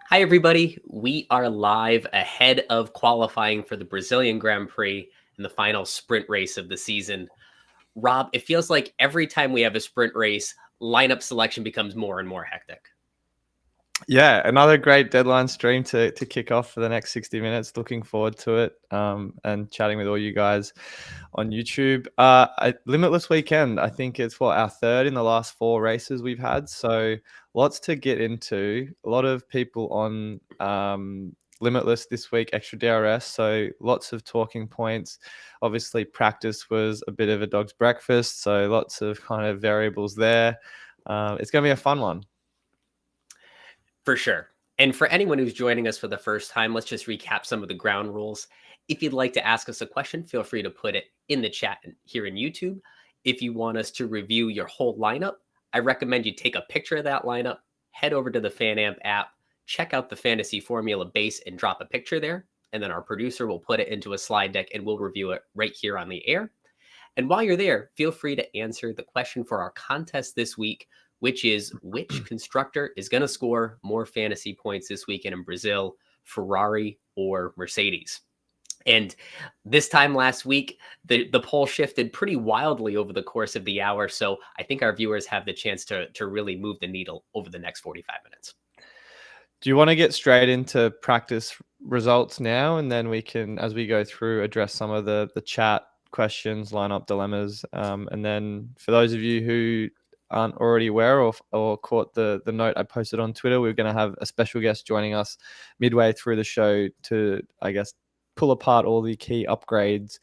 Hi, everybody. We are live ahead of qualifying for the Brazilian Grand Prix in the final sprint race of the season. Rob, it feels like every time we have a sprint race, lineup selection becomes more and more hectic. Yeah, another great deadline stream to kick off for the next 60 minutes. Looking forward to it and chatting with all you guys on YouTube. Limitless weekend. I think it's our third in the last four races we've had. So lots to get into. A lot of people on Limitless this week, extra DRS. So lots of talking points. Obviously, practice was a bit of a dog's breakfast. So lots of kind of variables there. It's going to be a fun one. For sure. And for anyone who's joining us for the first time, let's just recap some of the ground rules. If you'd like to ask us a question, feel free to put it in the chat here in YouTube. If you want us to review your whole lineup, I recommend you take a picture of that lineup, head over to the FanAmp app, check out the Fantasy Formula base and drop a picture there. And then our producer will put it into a slide deck and we'll review it right here on the air. And while you're there, feel free to answer the question for our contest this week, which is which constructor is going to score more fantasy points this weekend in Brazil, Ferrari or Mercedes? And this time last week, the poll shifted pretty wildly over the course of the hour. So I think our viewers have the chance to really move the needle over the next 45 minutes. Do you want to get straight into practice results now? And then we can, as we go through, address some of the chat questions, lineup dilemmas. And then for those of you who aren't already aware or caught the note I posted on Twitter, we're going to have a special guest joining us midway through the show to, I guess, pull apart all the key upgrades,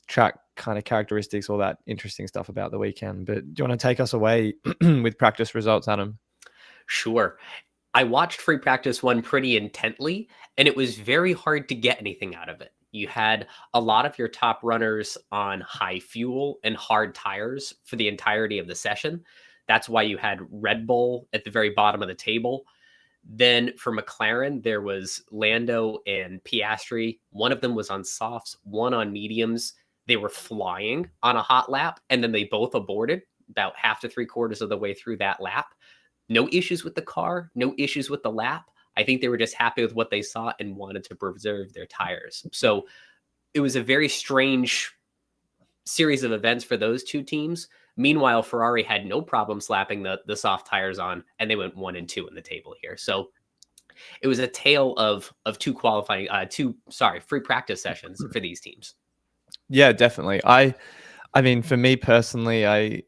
track kind of characteristics, all that interesting stuff about the weekend. But do you want to take us away with practice results, Adam? Sure. I watched free practice one pretty intently, and it was very hard to get anything out of it. You had a lot of your top runners on high fuel and hard tires for the entirety of the session. That's why you had Red Bull at the very bottom of the table. Then for McLaren, there was Lando and Piastri. One of them was on softs, one on mediums. They were flying on a hot lap, and then they both aborted about half to three quarters of the way through that lap. No issues with the car, no issues with the lap. I think they were just happy with what they saw and wanted to preserve their tires. So it was a very strange series of events for those two teams. Meanwhile, Ferrari had no problem slapping the soft tires on, and they went 1 and 2 in the table here. So it was a tale of two free practice sessions for these teams. Yeah, definitely. I mean, for me personally, I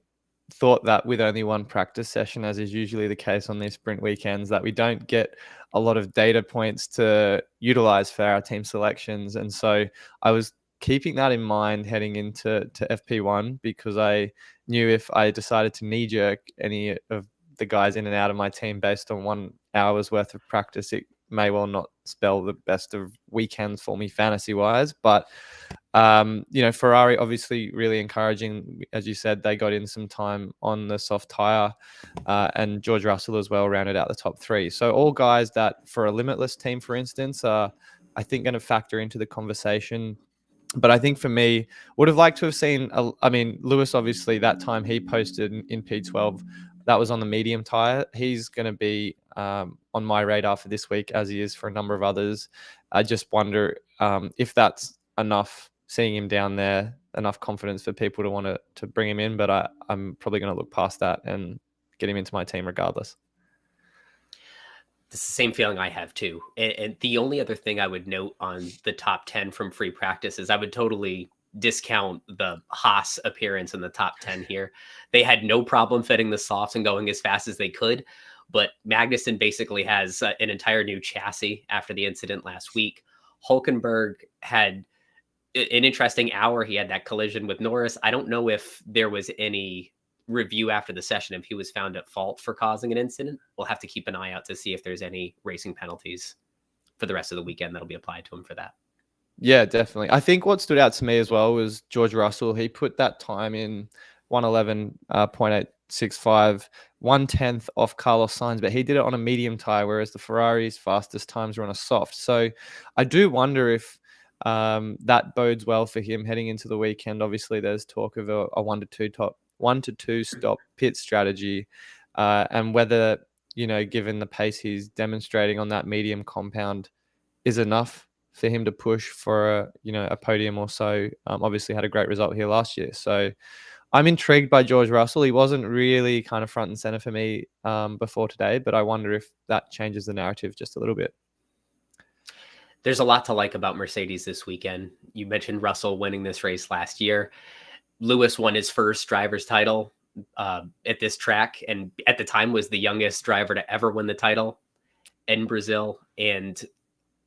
thought that with only one practice session, as is usually the case on these sprint weekends, that we don't get a lot of data points to utilize for our team selections. And so I was keeping that in mind heading into FP1, because I knew if I decided to knee jerk any of the guys in and out of my team based on 1 hour's worth of practice, it may well not spell the best of weekends for me fantasy wise. But Ferrari obviously really encouraging. As you said, they got in some time on the soft tire, and George Russell as well rounded out the top three. So all guys that for a limitless team, for instance, are I think going to factor into the conversation. But I think for me, would have liked to have seen. Lewis obviously that time he posted in P12, that was on the medium tire. He's going to be on my radar for this week, as he is for a number of others. I just wonder if that's enough. Seeing him down there, enough confidence for people to want to bring him in, but I'm probably going to look past that and get him into my team regardless. It's the same feeling I have too. And the only other thing I would note on the top 10 from free practice is I would totally discount the Haas appearance in the top 10 here. They had no problem fitting the softs and going as fast as they could, but Magnussen basically has an entire new chassis after the incident last week. Hulkenberg had an interesting hour. He had that collision with Norris. I don't know if there was any review after the session if he was found at fault for causing an incident. We'll have to keep an eye out to see if there's any racing penalties for the rest of the weekend that'll be applied to him for that. Yeah, definitely. I think what stood out to me as well was George Russell. He put that time in 111.865, 1/10 off Carlos Sainz, but he did it on a medium tire, whereas the Ferrari's fastest times were on a soft. So I do wonder if that bodes well for him heading into the weekend. Obviously, there's talk of a 1 to 2 stop pit strategy, and whether given the pace he's demonstrating on that medium compound, is enough for him to push for a podium or so. Obviously had a great result here last year. So I'm intrigued by George Russell. He wasn't really kind of front and center for me before today, but I wonder if that changes the narrative just a little bit. There's a lot to like about Mercedes this weekend. You mentioned Russell winning this race last year. Lewis won his first driver's title at this track, and at the time was the youngest driver to ever win the title in Brazil. And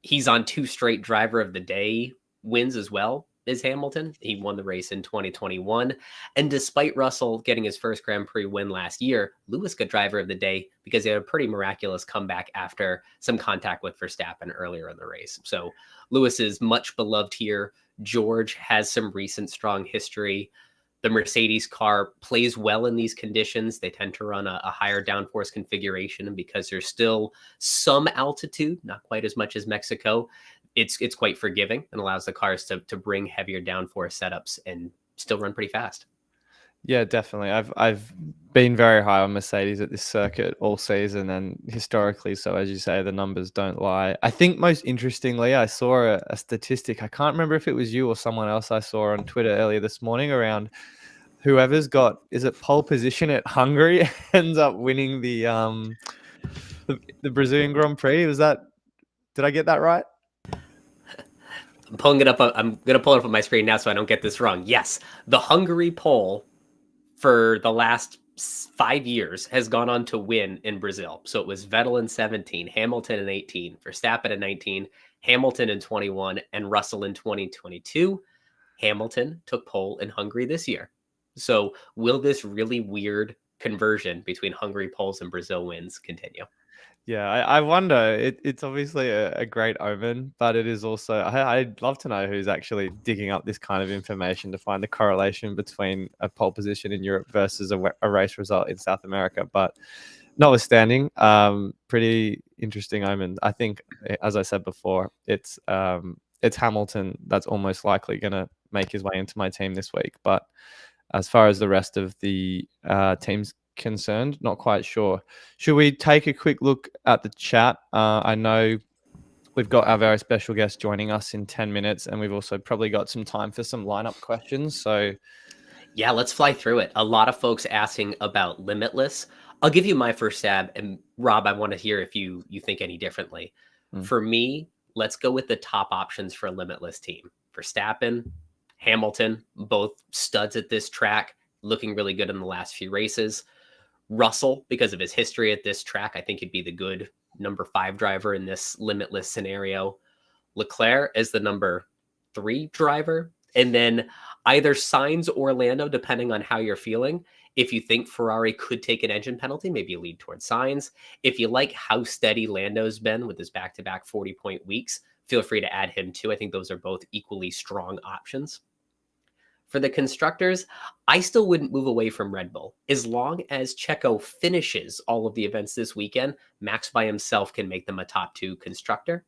he's on 2 straight driver of the day wins as well as Hamilton. He won the race in 2021. And despite Russell getting his first Grand Prix win last year, Lewis got driver of the day because he had a pretty miraculous comeback after some contact with Verstappen earlier in the race. So Lewis is much beloved here. George has some recent strong history. The Mercedes car plays well in these conditions. They tend to run a higher downforce configuration, and because there's still some altitude, not quite as much as Mexico, it's quite forgiving and allows the cars to bring heavier downforce setups and still run pretty fast. Yeah, definitely. I've been very high on Mercedes at this circuit all season, and historically, so as you say, the numbers don't lie. I think most interestingly, I saw a statistic. I can't remember if it was you or someone else I saw on Twitter earlier this morning around whoever's got, is it pole position at Hungary ends up winning the Brazilian Grand Prix. Did I get that right? I'm pulling it up. I'm going to pull it up on my screen now so I don't get this wrong. Yes, the Hungary pole for the last 5 years has gone on to win in Brazil. So it was Vettel in 17, Hamilton in 18, Verstappen in 19, Hamilton in 21, and Russell in 2022. Hamilton took pole in Hungary this year. So will this really weird conversion between Hungary poles and Brazil wins continue? Yeah, I wonder. It's obviously a great omen, but it is also, I'd love to know who's actually digging up this kind of information to find the correlation between a pole position in Europe versus a race result in South America. But notwithstanding, pretty interesting omen. I think, as I said before, it's Hamilton that's almost likely going to make his way into my team this week. But as far as the rest of the teams concerned, not quite sure. Should we take a quick look at the chat? I know we've got our very special guest joining us in 10 minutes, and we've also probably got some time for some lineup questions. So yeah, let's fly through it. A lot of folks asking about Limitless. I'll give you my first stab, and Rob, I want to hear if you think any differently. For me, let's go with the top options for a Limitless team. Verstappen, Hamilton, both studs at this track, looking really good in the last few races. Russell, because of his history at this track, I think he'd be the good number 5 driver in this Limitless scenario. Leclerc as the number 3 driver. And then either Sainz or Lando, depending on how you're feeling. If you think Ferrari could take an engine penalty, maybe you lead towards Sainz. If you like how steady Lando's been with his back-to-back 40-point weeks, feel free to add him too. I think those are both equally strong options. For the constructors, I still wouldn't move away from Red Bull. As long as Checo finishes all of the events this weekend, Max by himself can make them a top 2 constructor.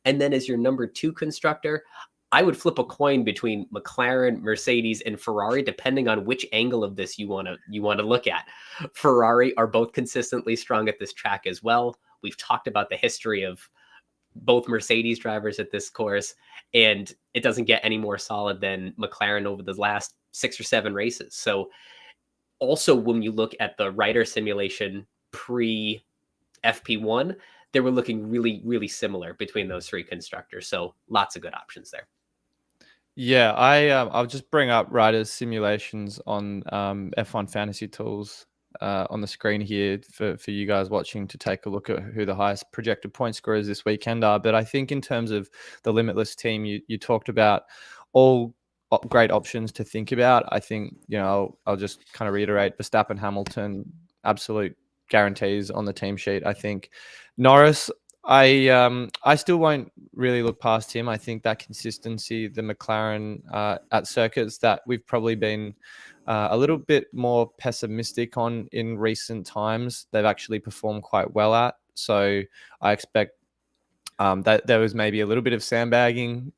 And then as your number 2 constructor, I would flip a coin between McLaren, Mercedes, and Ferrari, depending on which angle of this you want to look at. Ferrari are both consistently strong at this track as well. We've talked about the history of both Mercedes drivers at this course, and it doesn't get any more solid than McLaren over the last 6 or 7 races. So also when you look at the rider simulation pre FP1, they were looking really, really similar between those 3 constructors. So lots of good options there. Yeah, I'll just bring up riders simulations on F1 Fantasy Tools on the screen here for you guys watching to take a look at who the highest projected point scorers this weekend are. But I think in terms of the Limitless team, you talked about all great options to think about. I think, I'll just kind of reiterate Verstappen, Hamilton, absolute guarantees on the team sheet. I think Norris, I still won't really look past him. I think that consistency, the McLaren at circuits that we've probably been a little bit more pessimistic on in recent times, they've actually performed quite well at. So I expect that there was maybe a little bit of sandbagging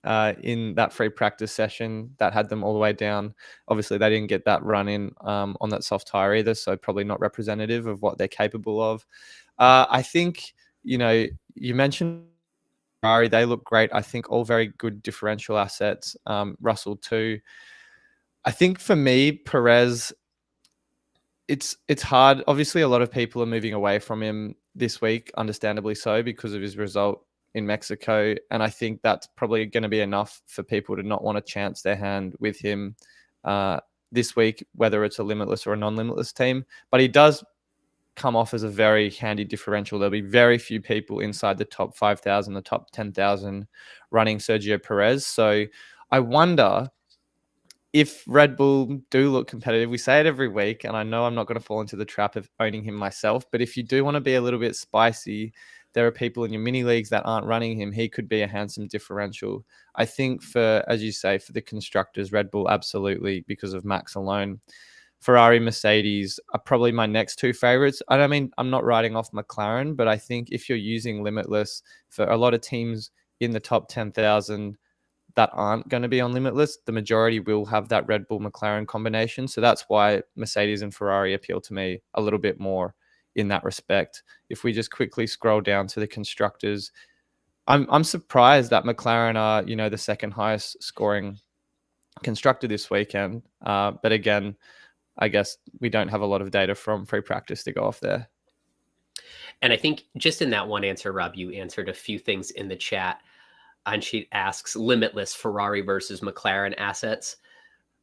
in that free practice session that had them all the way down. Obviously, they didn't get that run in on that soft tire either, so probably not representative of what they're capable of. I think, you mentioned Ferrari, they look great. I think all very good differential assets. Russell too. I think for me, Perez, it's hard. Obviously, a lot of people are moving away from him this week, understandably so, because of his result in Mexico. And I think that's probably going to be enough for people to not want to chance their hand with him this week, whether it's a limitless or a non-limitless team. But he does come off as a very handy differential. There'll be very few people inside the top 5,000, the top 10,000 running Sergio Perez. So I wonder if Red Bull do look competitive. We say it every week, and I know I'm not going to fall into the trap of owning him myself, but if you do want to be a little bit spicy, there are people in your mini leagues that aren't running him. He could be a handsome differential. I think for, as you say, for the constructors, Red Bull, absolutely, because of Max alone. Ferrari, Mercedes are probably my next two favorites. I don't mean, I'm not writing off McLaren, but I think if you're using Limitless for a lot of teams in the top 10,000 that aren't going to be on Limitless, the majority will have that Red Bull McLaren combination. So that's why Mercedes and Ferrari appeal to me a little bit more in that respect. If we just quickly scroll down to the constructors, I'm surprised that McLaren are, the second highest scoring constructor this weekend. But again, I guess we don't have a lot of data from free practice to go off there. And I think just in that one answer, Rob, you answered a few things in the chat. Ansheet asks, limitless Ferrari versus McLaren assets.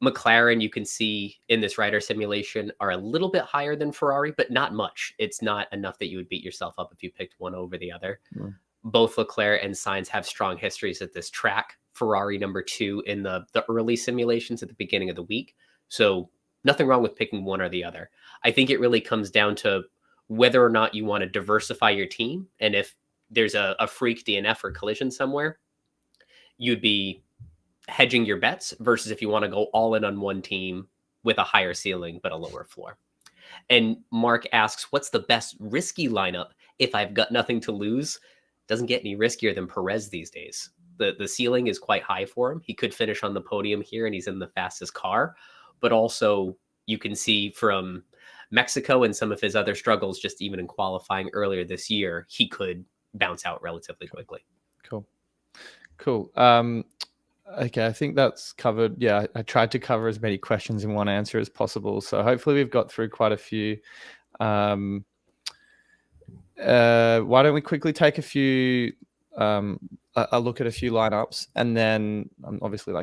McLaren, you can see in this rider simulation, are a little bit higher than Ferrari, but not much. It's not enough that you would beat yourself up if you picked one over the other. Mm. Both Leclerc and Sainz have strong histories at this track. Ferrari number 2 in the early simulations at the beginning of the week. So nothing wrong with picking one or the other. I think it really comes down to whether or not you want to diversify your team. And if there's a freak DNF or collision somewhere, you'd be hedging your bets versus if you want to go all in on one team with a higher ceiling but a lower floor. And Mark asks, what's the best risky lineup if I've got nothing to lose? Doesn't get any riskier than Perez these days. The ceiling is quite high for him. He could finish on the podium here and he's in the fastest car. But also you can see from Mexico and some of his other struggles, just even in qualifying earlier this year, he could bounce out relatively quickly. Cool. Okay, I think that's covered. Yeah, I tried to cover as many questions in one answer as possible. So hopefully we've got through quite a few. Why don't we quickly take a look at a few lineups, and then I'm obviously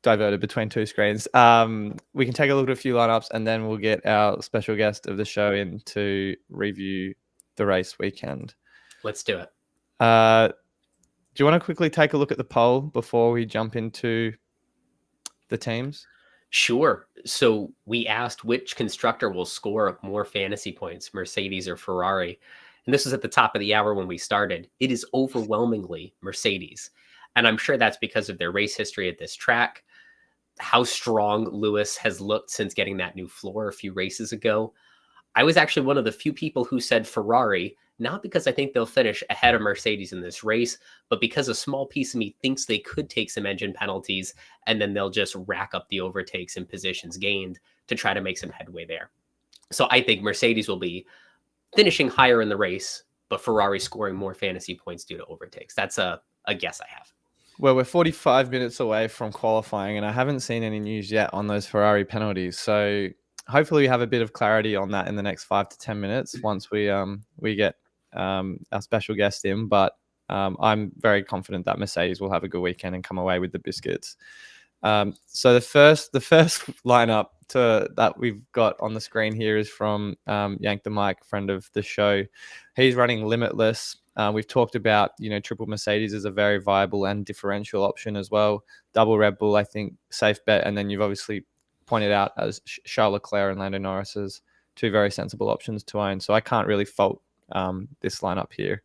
diverted between two screens. We can take a look at a few lineups, and then we'll get our special guest of the show in to review the race weekend. Let's do it. Do you want to quickly take a look at the poll before we jump into the teams? Sure. So we asked which constructor will score more fantasy points, Mercedes or Ferrari. And this was at the top of the hour when we started. It is overwhelmingly Mercedes. And I'm sure that's because of their race history at this track, how strong Lewis has looked since getting that new floor a few races ago. I was actually one of the few people who said Ferrari, not because I think they'll finish ahead of Mercedes in this race, but because a small piece of me thinks they could take some engine penalties and then they'll just rack up the overtakes and positions gained to try to make some headway there. So I think Mercedes will be finishing higher in the race, but Ferrari scoring more fantasy points due to overtakes. That's a guess I have. Well, we're 45 minutes away from qualifying, and I haven't seen any news yet on those Ferrari penalties. So hopefully we have a bit of clarity on that in the next 5 to 10 minutes once we get our special guest in. But I'm very confident that Mercedes will have a good weekend and come away with the biscuits. So the first lineup that we've got on the screen here is from Yank the Mike, friend of the show. He's running Limitless. We've talked about, triple Mercedes is a very viable and differential option as well. Double Red Bull, I think, safe bet. And then you've obviously pointed out as Charles Leclerc and Lando Norris as two very sensible options to own. So I can't really fault this lineup here.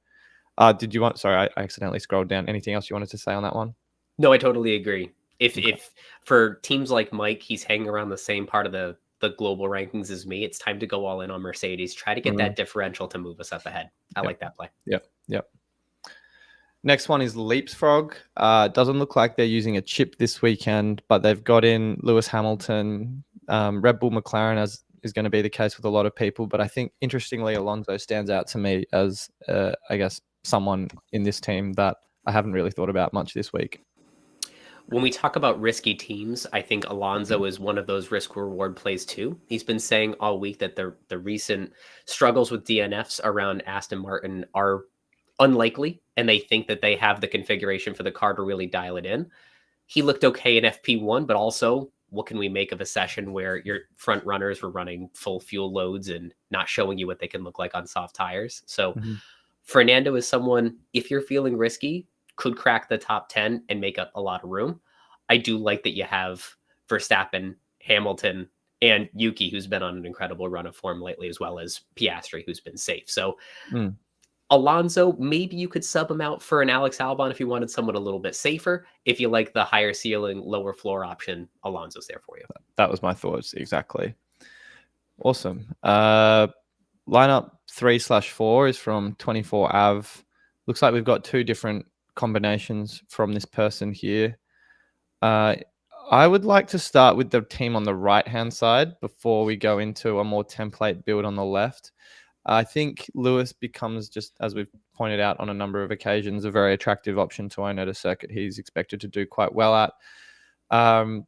Sorry, I accidentally scrolled down. Anything else you wanted to say on that one? No, I totally agree. If for teams like Mike, he's hanging around the same part of the global rankings as me, it's time to go all in on Mercedes. Try to get that differential to move us up ahead. I like that play. Yep. Next one is Leapfrog. Doesn't look like they're using a chip this weekend, but they've got in Lewis Hamilton, Red Bull McLaren is going to be the case with a lot of people. But I think, interestingly, Alonso stands out to me as, I guess, someone in this team that I haven't really thought about much this week. When we talk about risky teams, I think Alonso is one of those risk reward plays too. He's been saying all week that the recent struggles with DNFs around Aston Martin are unlikely, and they think that they have the configuration for the car to really dial it in. He looked okay in FP1, but also, what can we make of a session where your front runners were running full fuel loads and not showing you what they can look like on soft tires? So Fernando is someone, if you're feeling risky, could crack the top 10 and make up a lot of room. I do like that you have Verstappen, Hamilton, and Yuki, who's been on an incredible run of form lately, as well as Piastri, who's been safe. So Alonso, maybe you could sub him out for an Alex Albon if you wanted someone a little bit safer. If you like the higher ceiling, lower floor option, Alonso's there for you. That was my thoughts, exactly. Awesome. Lineup 3/4 is from 24 Av. Looks like we've got two different combinations from this person here. I would like to start with the team on the right-hand side before we go into a more template build on the left. I think Lewis becomes, just as we've pointed out on a number of occasions, a very attractive option to own at a circuit he's expected to do quite well at. And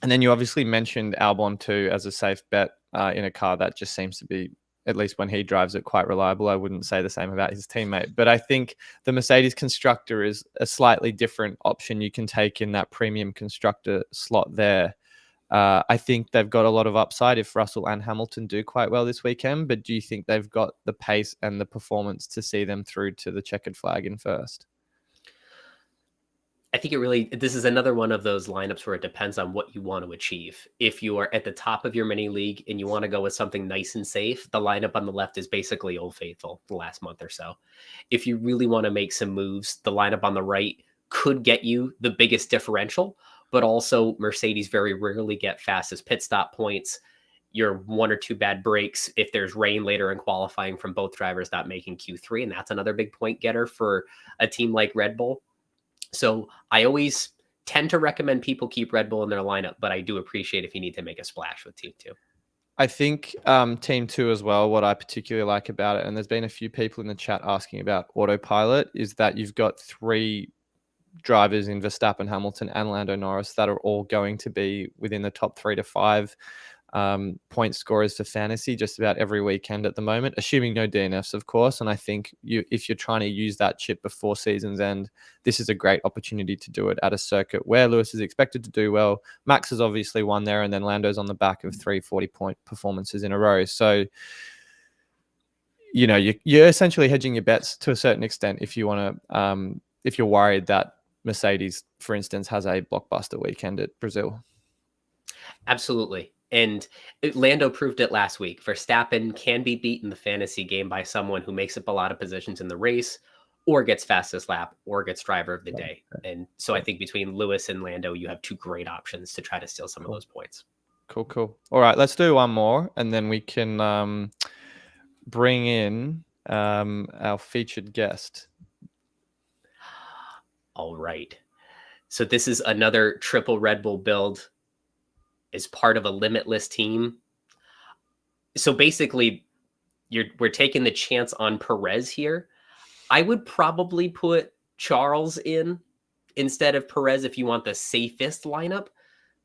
then you obviously mentioned Albon too as a safe bet in a car that just seems to be, at least when he drives it, quite reliable. I wouldn't say the same about his teammate, but I think the Mercedes constructor is a slightly different option you can take in that premium constructor slot there. I think they've got a lot of upside if Russell and Hamilton do quite well this weekend, but do you think they've got the pace and the performance to see them through to the checkered flag in first? I think this is another one of those lineups where it depends on what you want to achieve. If you are at the top of your mini league and you want to go with something nice and safe, the lineup on the left is basically Old Faithful the last month or so. If you really want to make some moves, the lineup on the right could get you the biggest differential, but also Mercedes very rarely get fastest pit stop points. Your one or two bad breaks if there's rain later in qualifying from both drivers not making Q3, and that's another big point getter for a team like Red Bull. So I always tend to recommend people keep Red Bull in their lineup, but I do appreciate if you need to make a splash with Team 2. I think Team 2 as well, what I particularly like about it, and there's been a few people in the chat asking about autopilot, is that you've got three drivers in Verstappen, Hamilton, and Lando Norris that are all going to be within the top 3 to 5 point scorers for fantasy just about every weekend at the moment, assuming no DNFs, of course. And I think if you're trying to use that chip before season's end, this is a great opportunity to do it at a circuit where Lewis is expected to do well. Max has obviously won there, and then Lando's on the back of 3 40-point performances in a row. So, you know, you're essentially hedging your bets to a certain extent if you want to, if you're worried that Mercedes, for instance, has a blockbuster weekend at Brazil. Absolutely. And Lando proved it last week. Verstappen can be beaten in the fantasy game by someone who makes up a lot of positions in the race, or gets fastest lap, or gets driver of the day. And so I think between Lewis and Lando, you have two great options to try to steal some of those points. Cool. All right, let's do one more, and then we can bring in our featured guest. All right. So this is another triple Red Bull build as part of a limitless team. So basically, we're taking the chance on Perez here. I would probably put Charles in instead of Perez if you want the safest lineup.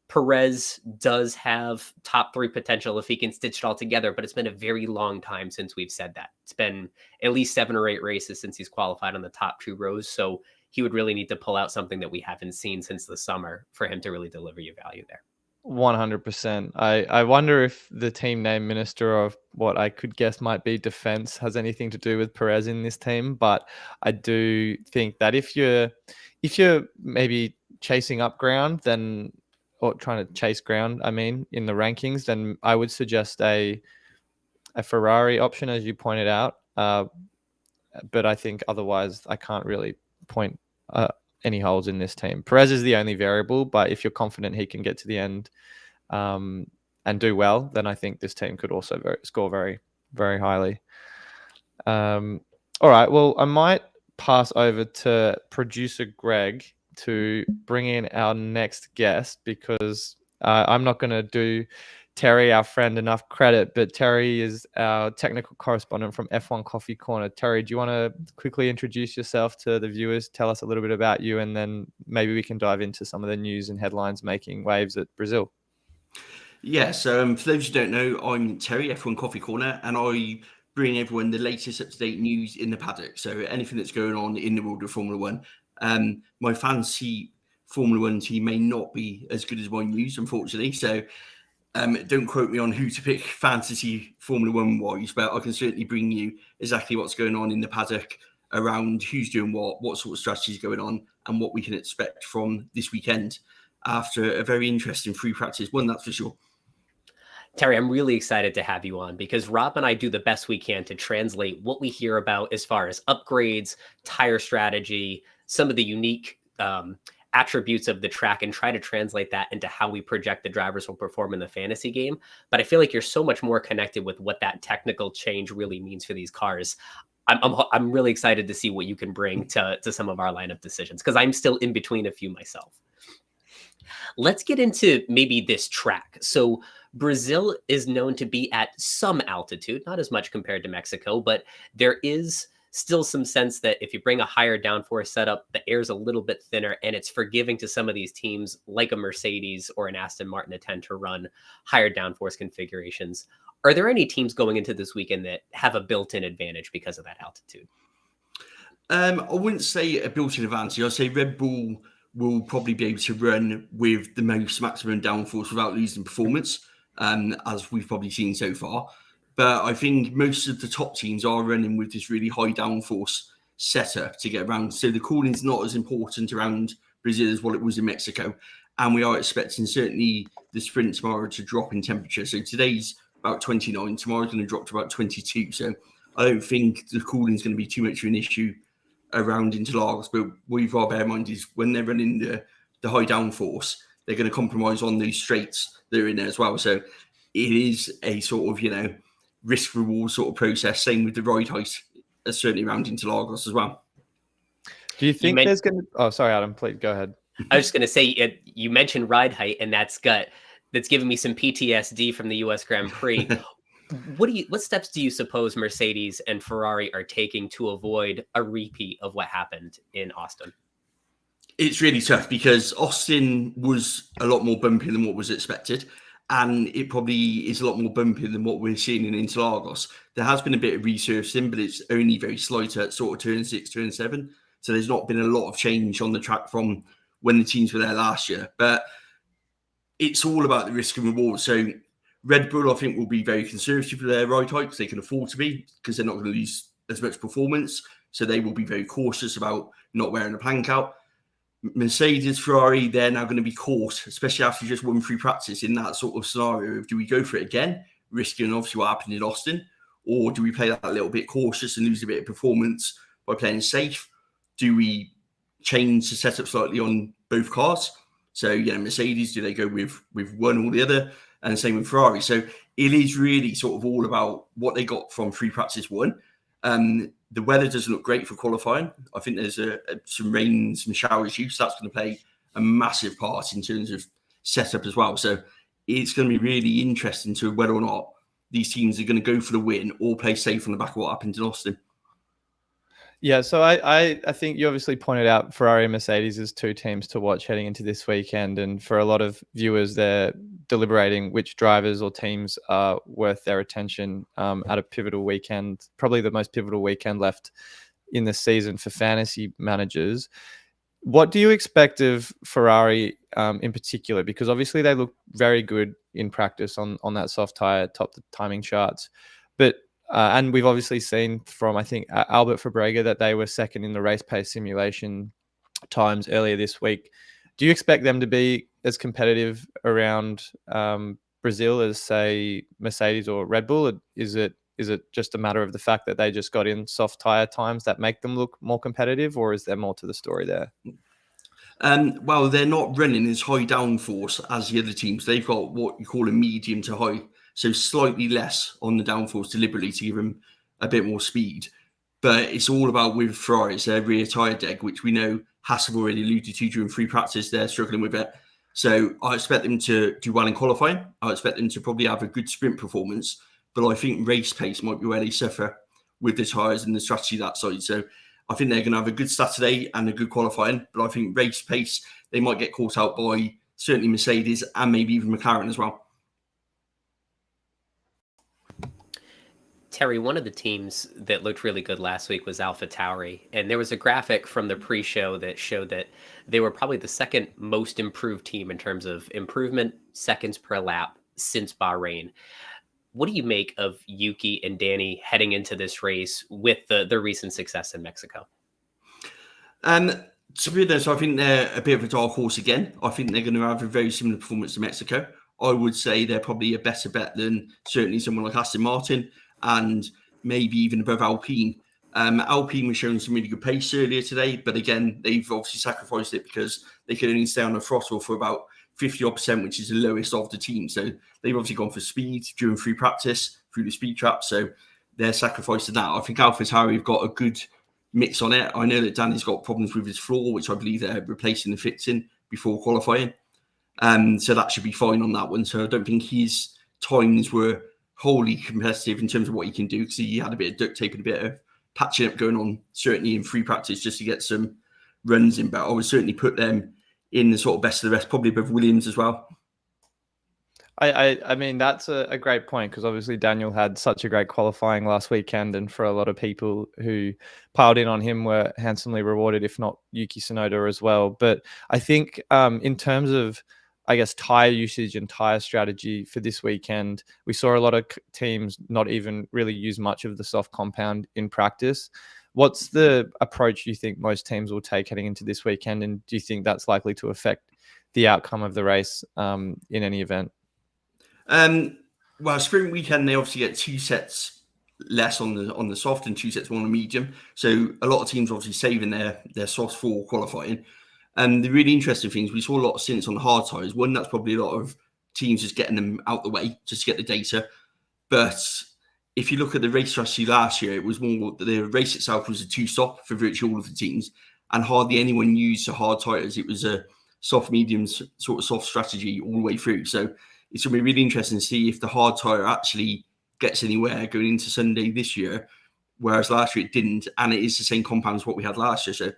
Perez does have top 3 potential if he can stitch it all together, but it's been a very long time since we've said that. It's been at least 7 or 8 races since he's qualified on the top 2 rows. So he would really need to pull out something that we haven't seen since the summer for him to really deliver you value there. 100%. I wonder if the team name minister of what I could guess might be defense has anything to do with Perez in this team. But I do think that if you're maybe chasing up ground, then, or trying to chase ground, I mean, in the rankings, then I would suggest a Ferrari option, as you pointed out. But I think otherwise I can't really point any holes in this team. Perez is the only variable, but if you're confident he can get to the end and do well, then I think this team could also score very, very highly. All right, well, I might pass over to producer Greg to bring in our next guest, because I'm not going to do Terry, our friend, enough credit, but Terry is our technical correspondent from F1 Coffee Corner. Terry, do you want to quickly introduce yourself to the viewers, tell us a little bit about you, and then maybe we can dive into some of the news and headlines making waves at Brazil? Yeah, so for those who don't know, I'm Terry, F1 Coffee Corner, and I bring everyone the latest up-to-date news in the paddock. So anything that's going on in the world of Formula One. My fancy Formula One team may not be as good as my news, unfortunately. So don't quote me on who to pick fantasy Formula One wise, but I can certainly bring you exactly what's going on in the paddock around who's doing what sort of strategy is going on, and what we can expect from this weekend after a very interesting free practice one, that's for sure. Terry, I'm really excited to have you on because Rob and I do the best we can to translate what we hear about as far as upgrades, tire strategy, some of the unique attributes of the track, and try to translate that into how we project the drivers will perform in the fantasy game. But I feel like you're so much more connected with what that technical change really means for these cars. I'm really excited to see what you can bring to some of our lineup decisions, because I'm still in between a few myself. Let's get into maybe this track. So Brazil is known to be at some altitude, not as much compared to Mexico, but there is still some sense that if you bring a higher downforce setup, the air's a little bit thinner, and it's forgiving to some of these teams like a Mercedes or an Aston Martin that tend to run higher downforce configurations. Are there any teams going into this weekend that have a built-in advantage because of that altitude? I wouldn't say a built-in advantage. I'd say Red Bull will probably be able to run with the most maximum downforce without losing performance, as we've probably seen so far. But I think most of the top teams are running with this really high downforce setup to get around. So the cooling's not as important around Brazil as what it was in Mexico. And we are expecting certainly the sprint tomorrow to drop in temperature. So today's about 29, tomorrow's going to drop to about 22. So I don't think the cooling's going to be too much of an issue around Interlagos. But what you've got to bear in mind is when they're running the high downforce, they're going to compromise on those straights that are in there as well. So it is a sort of, risk reward sort of process. Same with the ride height, certainly around Interlagos as well. Do you think there's going to... Oh, sorry, Adam, please go ahead. I was just going to say, you mentioned ride height, and that's given me some PTSD from the US Grand Prix. What steps do you suppose Mercedes and Ferrari are taking to avoid a repeat of what happened in Austin? It's really tough because Austin was a lot more bumpy than what was expected. And it probably is a lot more bumpy than what we're seeing in Interlagos. There has been a bit of resurfacing, but it's only very slight at sort of turn 6, turn 7. So there's not been a lot of change on the track from when the teams were there last year. But it's all about the risk and reward. So Red Bull, I think, will be very conservative with their ride height because they can afford to be, because they're not going to lose as much performance. So they will be very cautious about not wearing a plank out. Mercedes, Ferrari, they're now going to be caught, especially after just one free practice, in that sort of scenario of, do we go for it again, risking obviously what happened in Austin, or do we play that a little bit cautious and lose a bit of performance by playing safe? Do we change the setup slightly on both cars? So, Mercedes, do they go with one or the other? And same with Ferrari. So it is really sort of all about what they got from free practice one. The weather doesn't look great for qualifying. I think there's some rain, some shower issues. So that's going to play a massive part in terms of setup as well. So it's going to be really interesting to whether or not these teams are going to go for the win or play safe on the back of what happened in Austin. Yeah, so I think you obviously pointed out Ferrari and Mercedes as two teams to watch heading into this weekend. And for a lot of viewers, they're deliberating which drivers or teams are worth their attention at a pivotal weekend, probably the most pivotal weekend left in the season for fantasy managers. What do you expect of Ferrari in particular? Because obviously they look very good in practice on that soft tire, top the timing charts. But and we've obviously seen from, I think, Albert Fabrega that they were second in the race pace simulation times earlier this week. Do you expect them to be as competitive around Brazil as, say, Mercedes or Red Bull? Or is it just a matter of the fact that they just got in soft tire times that make them look more competitive, or is there more to the story there? Well, they're not running as high downforce as the other teams. They've got what you call a medium to high, so slightly less on the downforce deliberately to give them a bit more speed. But it's all about with Ferrari, it's their rear tyre deg, which we know Haas have already alluded to during free practice. They're struggling with it. So I expect them to do well in qualifying. I expect them to probably have a good sprint performance, but I think race pace might be where they suffer with the tyres and the strategy that side. So I think they're going to have a good Saturday and a good qualifying, but I think race pace, they might get caught out by certainly Mercedes and maybe even McLaren as well. Terry, one of the teams that looked really good last week was AlphaTauri, and there was a graphic from the pre-show that showed that they were probably the second most improved team in terms of improvement, seconds per lap since Bahrain. What do you make of Yuki and Danny heading into this race with the recent success in Mexico? To be honest, I think they're a bit of a dark horse again. I think they're going to have a very similar performance to Mexico. I would say they're probably a better bet than certainly someone like Aston Martin and maybe even above Alpine. Alpine was showing some really good pace earlier today, but again, they've obviously sacrificed it because they could only stay on the throttle for about 50%, which is the lowest of the team. So they've obviously gone for speed during free practice, through the speed trap. So they're sacrificing that. I think AlphaTauri have got a good mix on it. I know that Danny's got problems with his floor, which I believe they're replacing and fixing before qualifying. So that should be fine on that one. So I don't think his times were wholly competitive in terms of what he can do, because he had a bit of duct tape and a bit of patching up going on, certainly in free practice, just to get some runs in. But I would certainly put them in the sort of best of the rest, probably above Williams as well. I mean, that's a great point, because obviously Daniel had such a great qualifying last weekend, and for a lot of people who piled in on him were handsomely rewarded, if not Yuki Tsunoda as well. But I think in terms of, I guess, tyre usage and tyre strategy for this weekend, we saw a lot of teams not even really use much of the soft compound in practice. What's the approach you think most teams will take heading into this weekend, and do you think that's likely to affect the outcome of the race in any event? Well, sprint weekend, they obviously get 2 sets less on the soft and 2 sets more on the medium. So a lot of teams obviously saving their soft for qualifying. And the really interesting things, we saw a lot of stints on the hard tyres. One, that's probably a lot of teams just getting them out the way, just to get the data. But if you look at the race strategy last year, it was more, the race itself was a 2-stop for virtually all of the teams, and hardly anyone used the hard tyres. It was a soft, medium, sort of soft strategy all the way through. So it's going to be really interesting to see if the hard tyre actually gets anywhere going into Sunday this year, whereas last year it didn't, and it is the same compound as what we had last year. So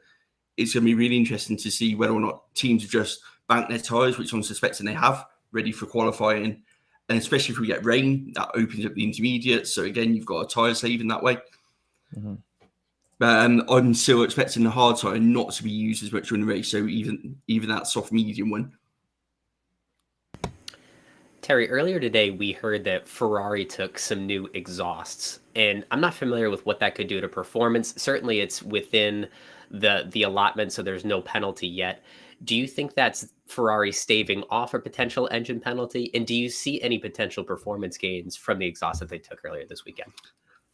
it's going to be really interesting to see whether or not teams have just banked their tyres, which I'm suspecting they have, ready for qualifying. And especially if we get rain, that opens up the intermediates. So again, you've got a tyre saving that way. Mm-hmm. But I'm still expecting the hard tyre not to be used as much during the race. So even that soft medium one. Terry, earlier today, we heard that Ferrari took some new exhausts, and I'm not familiar with what that could do to performance. Certainly it's within the allotment, so there's no penalty yet. Do you think that's Ferrari staving off a potential engine penalty? And do you see any potential performance gains from the exhaust that they took earlier this weekend?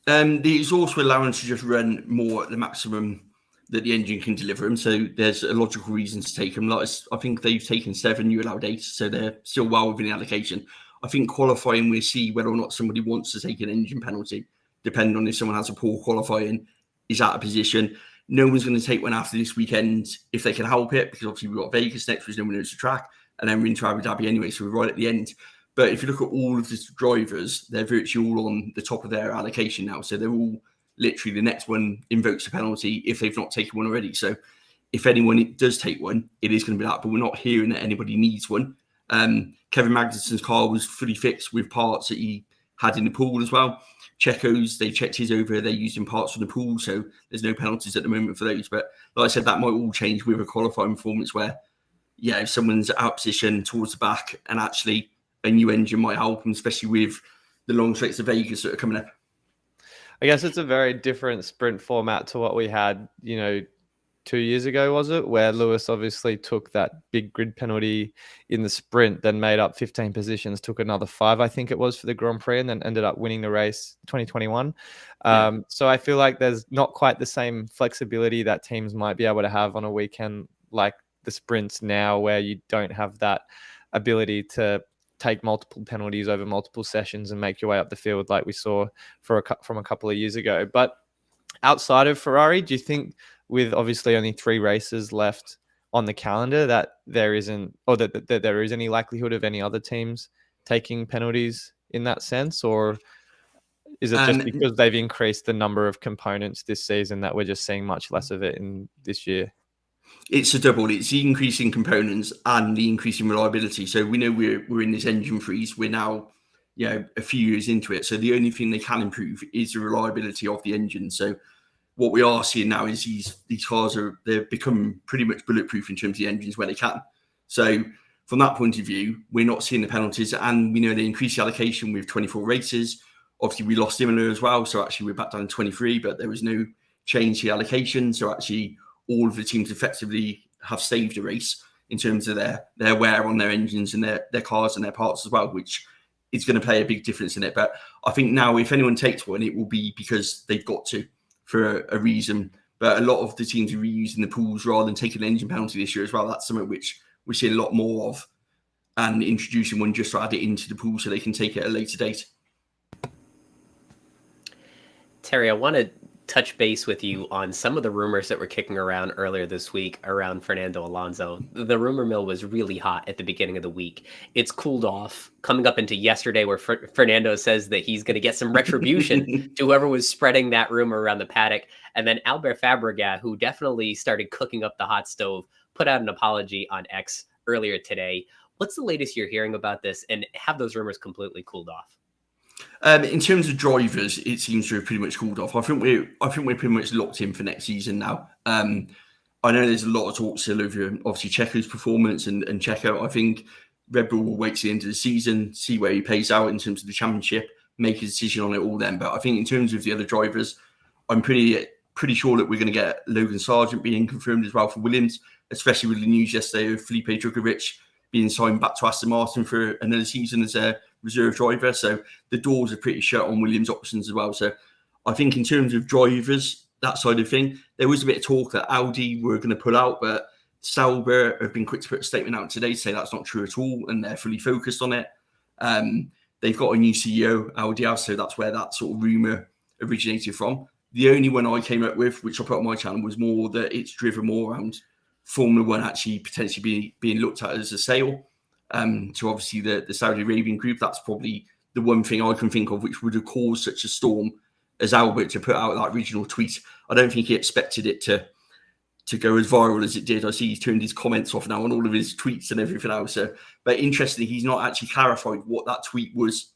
The exhaust will allow them to just run more at the maximum that the engine can deliver them. So there's a logical reason to take them. Like, I think they've taken 7, you allowed 8, so they're still well within the allocation. I think qualifying, we'll see whether or not somebody wants to take an engine penalty, depending on if someone has a poor qualifying, is out of position. No one's going to take one after this weekend if they can help it, because obviously we've got Vegas next, which no one knows the track, and then we're into Abu Dhabi anyway, so we're right at the end. But if you look at all of the drivers, they're virtually all on the top of their allocation now. So they're all literally, the next one invokes a penalty if they've not taken one already. So if anyone does take one, it is going to be that, but we're not hearing that anybody needs one. Kevin Magnussen's car was fully fixed with parts that he had in the pool as well. Checo's, they checked his over, they're using parts from the pool, so there's no penalties at the moment for those. But like I said, that might all change with a qualifying performance where, yeah, if someone's out position towards the back, and actually a new engine might help them, especially with the long straights of Vegas that are coming up. I guess it's a very different sprint format to what we had, 2 years ago, was it? Where Lewis obviously took that big grid penalty in the sprint, then made up 15 positions, took another 5, I think it was, for the Grand Prix, and then ended up winning the race 2021. Yeah. So I feel like there's not quite the same flexibility that teams might be able to have on a weekend like the sprints now, where you don't have that ability to take multiple penalties over multiple sessions and make your way up the field like we saw from a couple of years ago. But outside of Ferrari, do you think, with obviously only 3 races left, on the calendar that there isn't, or that there is any likelihood of any other teams taking penalties in that sense? Or is it just because they've increased the number of components this season that we're just seeing much less of it in this year? It's a double. It's the increase in components and the increase in reliability. So we know we're in this engine freeze. We're now, a few years into it. So the only thing they can improve is the reliability of the engine. So what we are seeing now is these cars they've become pretty much bulletproof in terms of the engines where they can. So from that point of view, we're not seeing the penalties, and we know they increased the allocation with 24 races. Obviously, we lost Imola as well, so actually we're back down to 23, but there was no change to the allocation. So actually, all of the teams effectively have saved a race in terms of their wear on their engines and their cars and their parts as well, which is going to play a big difference in it. But I think now if anyone takes one, it will be because they've got to, for a reason. But a lot of the teams are reusing the pools rather than taking an engine penalty this year as well. That's something which we're seeing a lot more of, and introducing one just to add it into the pool so they can take it at a later date. Terry, I want to touch base with you on some of the rumors that were kicking around earlier this week around Fernando Alonso. The rumor mill was really hot at the beginning of the week. It's cooled off coming up into yesterday, where Fernando says that he's going to get some retribution to whoever was spreading that rumor around the paddock. And then Albert Fabregas, who definitely started cooking up the hot stove, put out an apology on X earlier today. What's the latest you're hearing about this, and have those rumors completely cooled off? In terms of drivers, it seems to have pretty much cooled off. I think we're pretty much locked in for next season now. I know there's a lot of talk still over obviously Checo's performance and Checo. I think Red Bull will wait to the end of the season, see where he pays out in terms of the championship, make a decision on it all then. But I think in terms of the other drivers, I'm pretty sure that we're going to get Logan Sargent being confirmed as well for Williams, especially with the news yesterday of Felipe Drugovich being signed back to Aston Martin for another season as a reserve driver. So the doors are pretty shut on Williams options as well. So I think in terms of drivers, that side of thing, there was a bit of talk that Audi were going to pull out, but Sauber have been quick to put a statement out today to say that's not true at all, and they're fully focused on it. They've got a new CEO, Audi has, so that's where that sort of rumour originated from. The only one I came up with, which I put on my channel, was more that it's driven more around Formula One actually potentially being looked at as a sale to obviously the Saudi Arabian group. That's probably the one thing I can think of which would have caused such a storm as Albert to put out that original tweet. I don't think he expected it to go as viral as it did. I see he's turned his comments off now on all of his tweets and everything else. So, but interestingly, he's not actually clarified what that tweet was,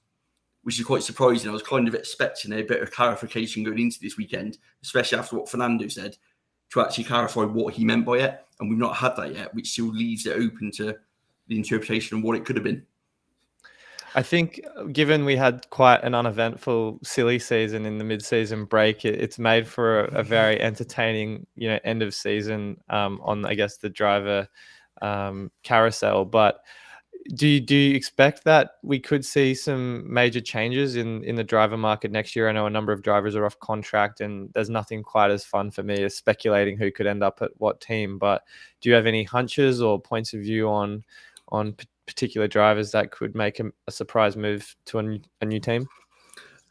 which is quite surprising. I was kind of expecting a bit of clarification going into this weekend, especially after what Fernando said, to actually clarify what he meant by it. And we've not had that yet, which still leaves it open to the interpretation of what it could have been. I think given we had quite an uneventful, silly season in the mid-season break, it's made for a very entertaining, end of season on, I guess, the driver carousel. But do you expect that we could see some major changes in the driver market next year? I know a number of drivers are off contract, and there's nothing quite as fun for me as speculating who could end up at what team. But do you have any hunches or points of view on particular drivers that could make a surprise move to a new team?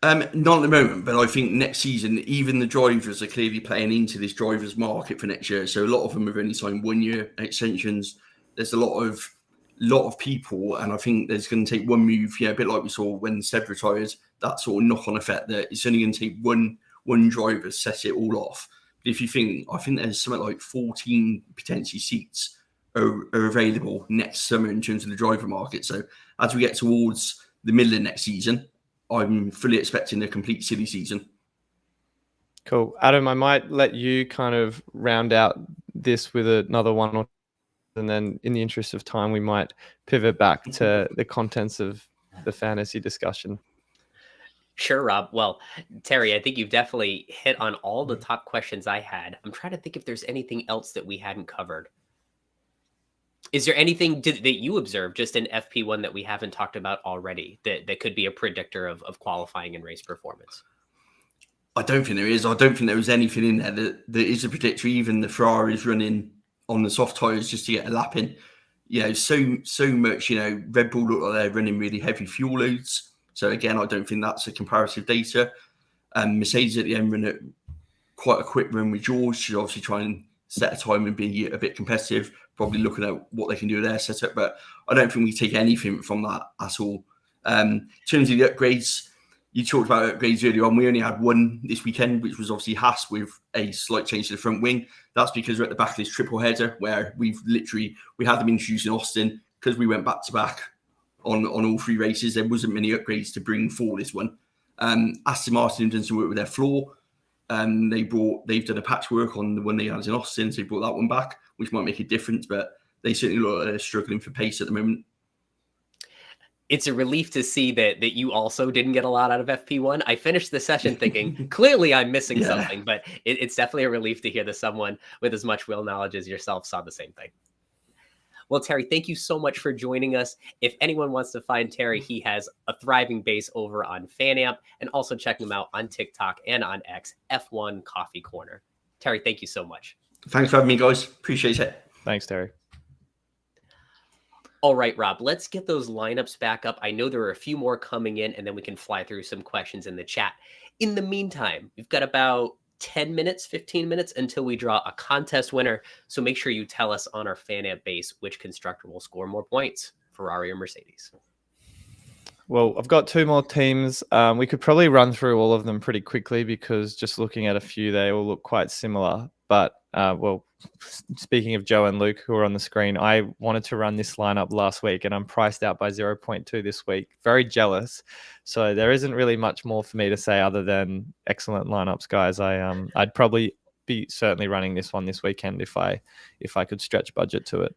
Not at the moment, but I think next season, even the drivers are clearly playing into this drivers market for next year. So a lot of them have only signed 1 year extensions. There's a lot of people, and I think there's going to take one move, a bit like we saw when Seb retired, that sort of knock-on effect that it's only going to take one driver to set it all off. But if you think, I think there's something like 14 potentially seats are available next summer in terms of the driver market. So as we get towards the middle of next season, I'm fully expecting a complete silly season. Cool. Adam, I might let you kind of round out this with another one, or and then in the interest of time, we might pivot back to the contents of the fantasy discussion. Sure, Rob. Well, Terry, I think you've definitely hit on all the top questions I had. I'm trying to think if there's anything else that we hadn't covered. Is there anything that you observed just in FP1 that we haven't talked about already that could be a predictor of qualifying and race performance? I don't think there is. I don't think there was anything in there that is a predictor. Even the Ferraris running on the soft tyres just to get a lap in. So much, Red Bull look like they're running really heavy fuel loads. So again, I don't think that's a comparative data. Mercedes at the end run at quite a quick run with George to obviously try and set a time and be a bit competitive, probably looking at what they can do with their setup. But I don't think we take anything from that at all. In terms of the upgrades, you talked about upgrades earlier on. We only had one this weekend, which was obviously Haas with a slight change to the front wing. That's because we're at the back of this triple header where we had them introduced in Austin because we went back to back on all 3 races. There wasn't many upgrades to bring for this one. Aston Martin have done some work with their floor. They've done a patchwork on the one they had in Austin, so they brought that one back, which might make a difference, but they certainly look like they're struggling for pace at the moment. It's a relief to see that you also didn't get a lot out of FP1. I finished the session thinking, clearly I'm missing something, but it's definitely a relief to hear that someone with as much wheel knowledge as yourself saw the same thing. Well, Terry, thank you so much for joining us. If anyone wants to find Terry, he has a thriving base over on FanAmp, and also check him out on TikTok and on X, F1 Coffee Corner. Terry, thank you so much. Thanks for having me, guys. Appreciate it. Thanks, Terry. All right, Rob, let's get those lineups back up. I know there are a few more coming in, and then we can fly through some questions in the chat. In the meantime, we've got about 10 minutes, 15 minutes until we draw a contest winner. So make sure you tell us on our FanAmp base which constructor will score more points, Ferrari or Mercedes. Well, I've got 2 more teams. We could probably run through all of them pretty quickly because just looking at a few, they all look quite similar. But, well, speaking of Joe and Luke, who are on the screen, I wanted to run this lineup last week and I'm priced out by 0.2 this week. Very jealous. So there isn't really much more for me to say other than excellent lineups, guys. I'd probably be certainly running this one this weekend if I could stretch budget to it.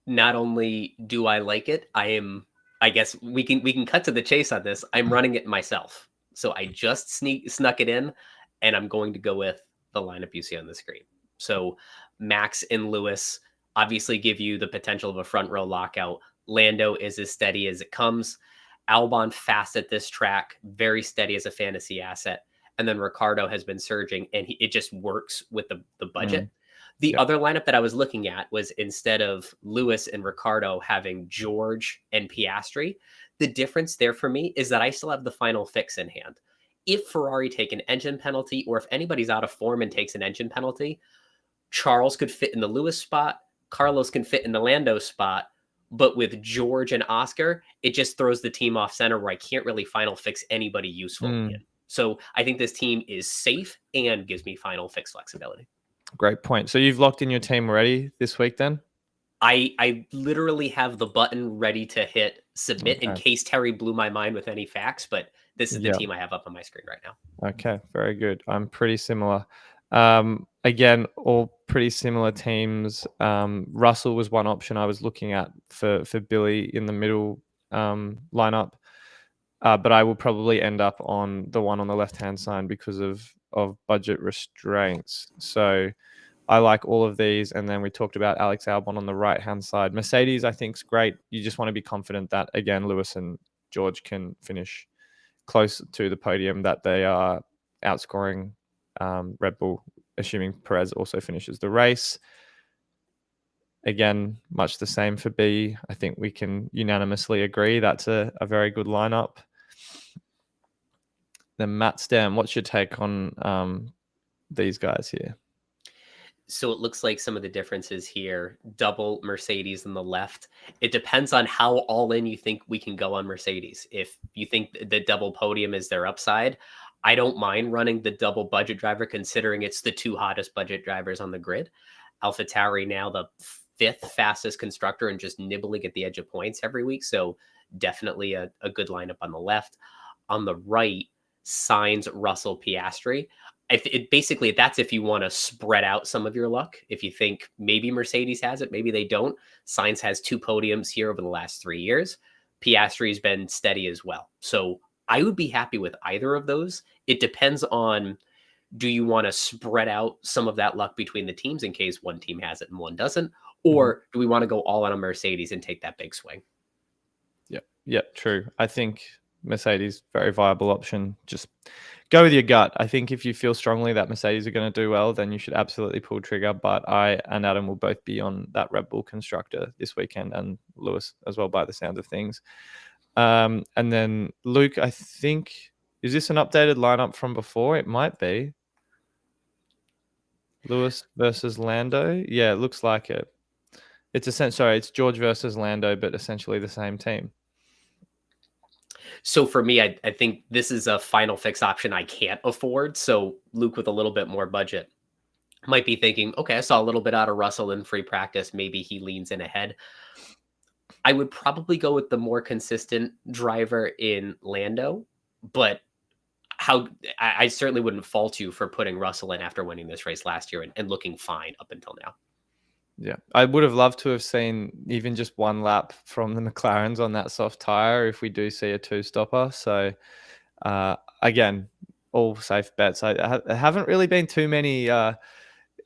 Not only do I like it, I guess we can cut to the chase on this. I'm running it myself. So I just snuck it in, and I'm going to go with the lineup you see on the screen. So Max and Lewis obviously give you the potential of a front row lockout. Lando is as steady as it comes. Albon fast at this track, very steady as a fantasy asset. And then Ricardo has been surging, and it just works with the budget. The other lineup that I was looking at was instead of Lewis and Ricardo having George and Piastri, the difference there for me is that I still have the final fix in hand. If Ferrari take an engine penalty, or if anybody's out of form and takes an engine penalty, Charles could fit in the Lewis spot, Carlos can fit in the Lando spot, but with George and Oscar, it just throws the team off center where I can't really final fix anybody useful in. So I think this team is safe and gives me final fix flexibility. Great point. So you've locked in your team already this week then? I literally have the button ready to hit submit in case Terry blew my mind with any facts, but this is the team I have up on my screen right now. Okay, very good. I'm pretty similar. Again, all pretty similar teams. Russell was one option I was looking at for Billy in the middle lineup, but I will probably end up on the one on the left-hand side because of budget restraints. So I like all of these. And then we talked about Alex Albon on the right-hand side. Mercedes, I think, is great. You just want to be confident that, again, Lewis and George can finish close to the podium, that they are outscoring Red Bull, assuming Perez also finishes the race. Again, much the same for B. I think we can unanimously agree that's a very good lineup. Then Matt Stam, what's your take on these guys here? So it looks like some of the differences here, double Mercedes on the left. It depends on how all in you think we can go on Mercedes. If you think the double podium is their upside, I don't mind running the double budget driver, considering it's the 2 hottest budget drivers on the grid. AlphaTauri now the 5th fastest constructor and just nibbling at the edge of points every week. So definitely a good lineup on the left. On the right, Sainz, Russell, Piastri. Basically, that's if you want to spread out some of your luck. If you think maybe Mercedes has it, maybe they don't. Sainz has 2 podiums here over the last 3 years. Piastri's been steady as well. So I would be happy with either of those. It depends on, do you want to spread out some of that luck between the teams in case one team has it and one doesn't? Or do we want to go all on a Mercedes and take that big swing? Yep, true. I think Mercedes, very viable option. Just go with your gut. I think if you feel strongly that Mercedes are going to do well, then you should absolutely pull trigger. But I and Adam will both be on that Red Bull constructor this weekend, and Lewis as well, by the sound of things. And then Luke, I think, is this an updated lineup from before? It might be. Lewis versus Lando. Yeah, it looks like it. It's George versus Lando, but essentially the same team. So for me, I think this is a final fix option I can't afford. So Luke with a little bit more budget might be thinking, okay, I saw a little bit out of Russell in free practice. Maybe he leans in ahead. I would probably go with the more consistent driver in Lando, but I certainly wouldn't fault you for putting Russell in after winning this race last year and looking fine up until now. Yeah, I would have loved to have seen even just one lap from the McLarens on that soft tire if we do see a two-stopper. So again, all safe bets. I haven't really been too many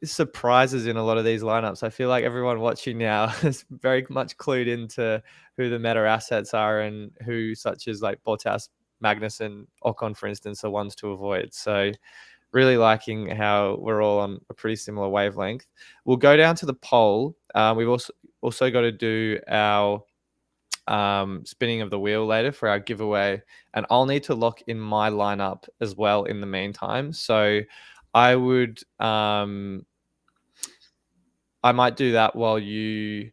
surprises in a lot of these lineups. I feel like everyone watching now is very much clued into who the meta assets are and who, such as like Bottas, Magnussen, Ocon, for instance, are ones to avoid. So really liking how we're all on a pretty similar wavelength. We'll go down to the poll. We've also got to do our spinning of the wheel later for our giveaway, and I'll need to lock in my lineup as well in the meantime. So I would I might do that while you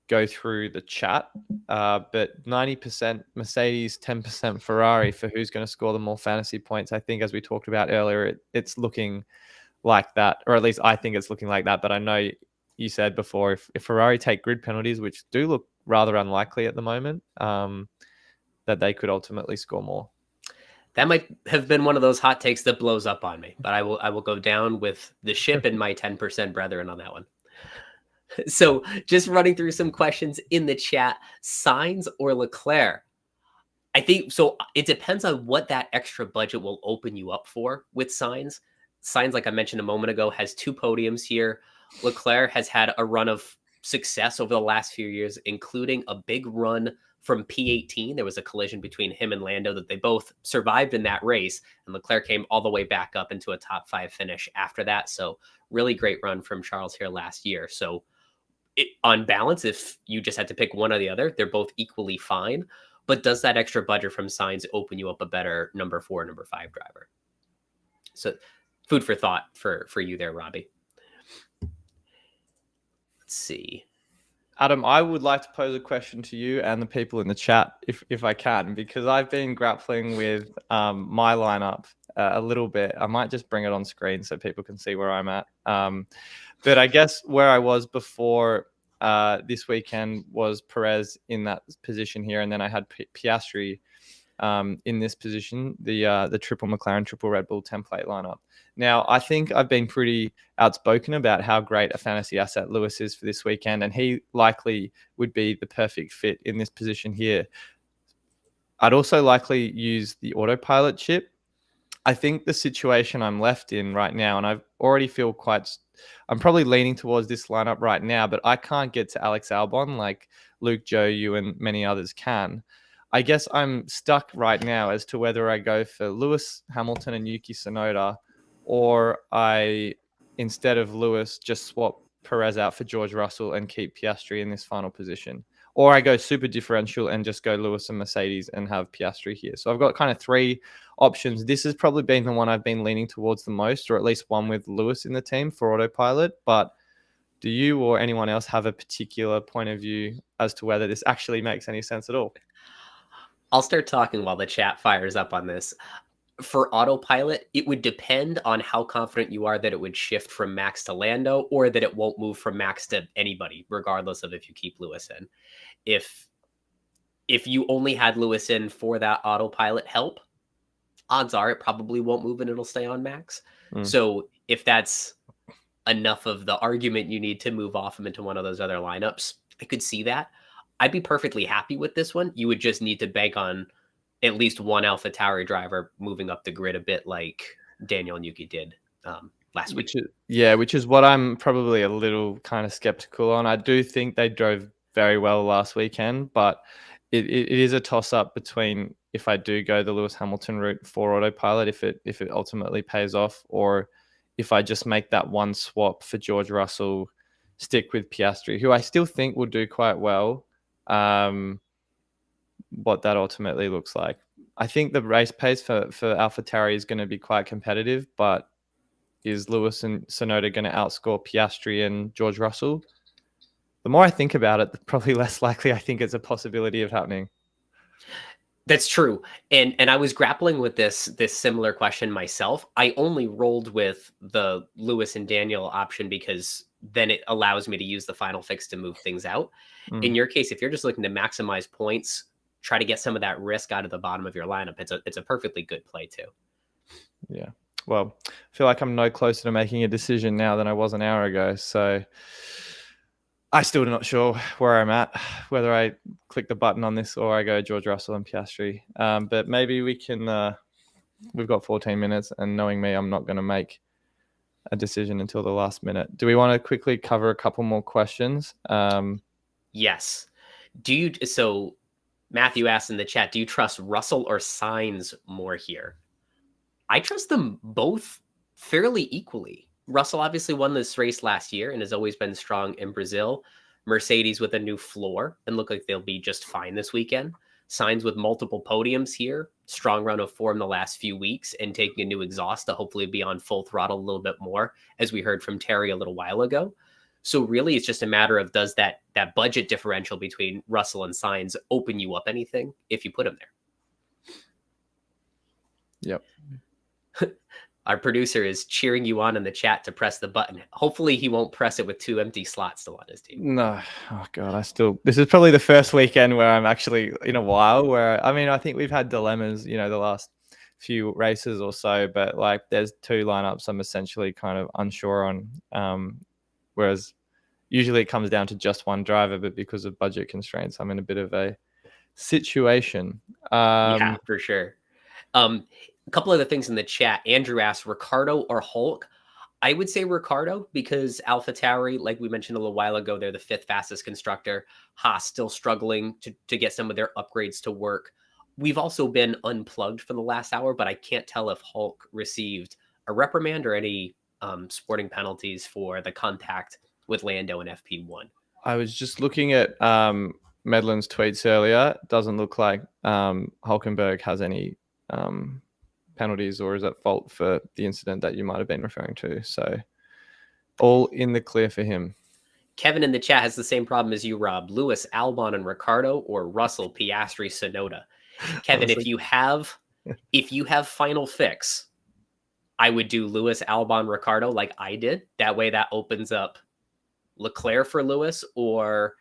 go through the chat. But 90% Mercedes, 10% Ferrari for who's going to score the more fantasy points. I think, as we talked about earlier, it's looking like that, or at least I think it's looking like that. But I know you said before, if Ferrari take grid penalties, which do look rather unlikely at the moment, that they could ultimately score more. That might have been one of those hot takes that blows up on me, but I will go down with the ship and my 10% brethren on that one. So just running through some questions in the chat, Sainz or Leclerc? I think so. It depends on what that extra budget will open you up for with Sainz. Sainz, like I mentioned a moment ago, has 2 podiums here. Leclerc has had a run of success over the last few years, including a big run from P18. There was a collision between him and Lando that they both survived in that race, and Leclerc came all the way back up into a top 5 finish after that. So really great run from Charles here last year. So on balance, if you just had to pick one or the other, they're both equally fine. But does that extra budget from Sainz open you up a better number 4, number 5 driver? So food for thought for you there, Robbie. Let's see. Adam, I would like to pose a question to you and the people in the chat, if I can, because I've been grappling with my lineup a little bit. I might just bring it on screen so people can see where I'm at. But I guess where I was before this weekend was Perez in that position here, and then I had Piastri in this position, the triple McLaren, triple Red Bull template lineup. Now, I think I've been pretty outspoken about how great a fantasy asset Lewis is for this weekend, and he likely would be the perfect fit in this position here. I'd also likely use the autopilot chip. I think the situation I'm left in right now, and I already feel I'm probably leaning towards this lineup right now, but I can't get to Alex Albon like Luke, Joe, you, and many others can. I guess I'm stuck right now as to whether I go for Lewis, Hamilton, and Yuki Tsunoda, or I, instead of Lewis, just swap Perez out for George Russell and keep Piastri in this final position. Or I go super differential and just go Lewis and Mercedes and have Piastri here. So I've got kind of 3 options. This has probably been the one I've been leaning towards the most, or at least one with Lewis in the team for autopilot. But do you or anyone else have a particular point of view as to whether this actually makes any sense at all? I'll start talking while the chat fires up on this. For autopilot, it would depend on how confident you are that it would shift from Max to Lando, or that it won't move from Max to anybody, regardless of if you keep Lewis in. If you only had Lewis in for that autopilot help, odds are it probably won't move and it'll stay on Max. So if that's enough of the argument you need to move off him into one of those other lineups, I could see that. I'd be perfectly happy with this one. You would just need to bank on at least one AlphaTauri driver moving up the grid a bit like Daniel and Yuki did last week. Which is what I'm probably a little kind of skeptical on. I do think they drove very well last weekend, but it is a toss-up between if I do go the Lewis Hamilton route for autopilot, if it ultimately pays off, or if I just make that one swap for George Russell, stick with Piastri, who I still think will do quite well. What that ultimately looks like. I think the race pace for AlphaTauri is going to be quite competitive, but is Lewis and Tsunoda going to outscore Piastri and George Russell? The more I think about it, the probably less likely I think it's a possibility of happening. That's true. And I was grappling with this similar question myself. I only rolled with the Lewis and Daniel option because then it allows me to use the final fix to move things out. In your case, if you're just looking to maximize points, try to get some of that risk out of the bottom of your lineup, it's a perfectly good play too. Yeah. Well, I feel like I'm no closer to making a decision now than I was an hour ago. So I'm still not sure where I'm at, whether I click the button on this or I go George Russell and Piastri. But maybe we can, we've got 14 minutes, and knowing me, I'm not going to make a decision until the last minute. Do we want to quickly cover a couple more questions? Yes. So Matthew asked in the chat, do you trust Russell or Sainz more here? I trust them both fairly equally. Russell obviously won this race last year and has always been strong in Brazil. Mercedes with a new floor and look like they'll be just fine this weekend. Sainz with multiple podiums here, strong run of form the last few weeks, and taking a new exhaust to hopefully be on full throttle a little bit more, as we heard from Terry a little while ago. So really, it's just a matter of, does that budget differential between Russell and Sainz open you up anything if you put him there? Yep. Our producer is cheering you on in the chat to press the button. Hopefully he won't press it with 2 empty slots still on his team. No. Oh, God. This is probably the first weekend where I'm actually in a while where, I think we've had dilemmas, the last few races or so, but like there's 2 lineups I'm essentially kind of unsure on. Whereas usually it comes down to just one driver, but because of budget constraints, I'm in a bit of a situation. Yeah, for sure. A couple other things in the chat. Andrew asked, Ricardo or Hulk? I would say Ricardo because AlphaTauri, like we mentioned a little while ago, they're the 5th fastest constructor. Haas still struggling to get some of their upgrades to work. We've also been unplugged for the last hour, but I can't tell if Hulk received a reprimand or any sporting penalties for the contact with Lando in FP1. I was just looking at Medlin's tweets earlier. It doesn't look like Hulkenberg has any penalties or is at fault for the incident that you might have been referring to. So all in the clear for him. Kevin in the chat has the same problem as you, Rob. Lewis, Albon, and Ricardo, or Russell, Piastri, Tsunoda. Kevin, if you have final fix, I would do Lewis, Albon, Ricardo like I did. That way that opens up Leclerc for Lewis or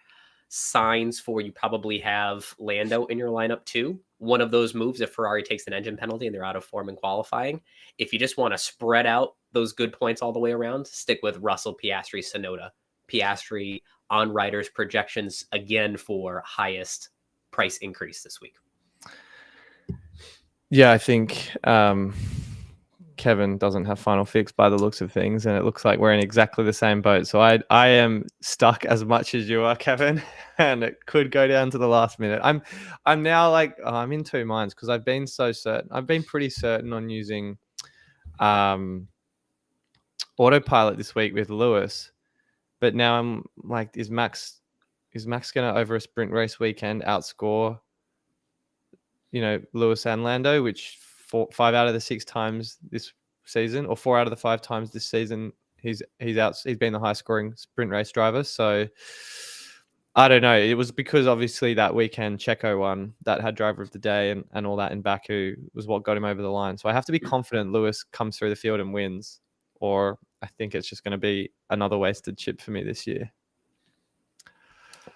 Sainz for, you probably have Lando in your lineup too. One of those moves if Ferrari takes an engine penalty and they're out of form in qualifying. If you just want to spread out those good points all the way around, stick with Russell, Piastri, Tsunoda. Piastri on riders projections again for highest price increase this week. Yeah, I think Kevin doesn't have final fix by the looks of things, and it looks like we're in exactly the same boat. So I am stuck as much as you are, Kevin, and it could go down to the last minute. I'm now like I'm in 2 minds because I've been so certain. I've been pretty certain on using autopilot this week with Lewis, but now I'm like, is Max going to over a sprint race weekend outscore Lewis and Lando, which 5 out of the 6 times this season, or 4 out of the 5 times this season, he's been the high scoring sprint race driver. So I don't know. It was because obviously that weekend Checo won, that had driver of the day and all that in Baku was what got him over the line. So I have to be confident Lewis comes through the field and wins, or I think it's just going to be another wasted chip for me this year.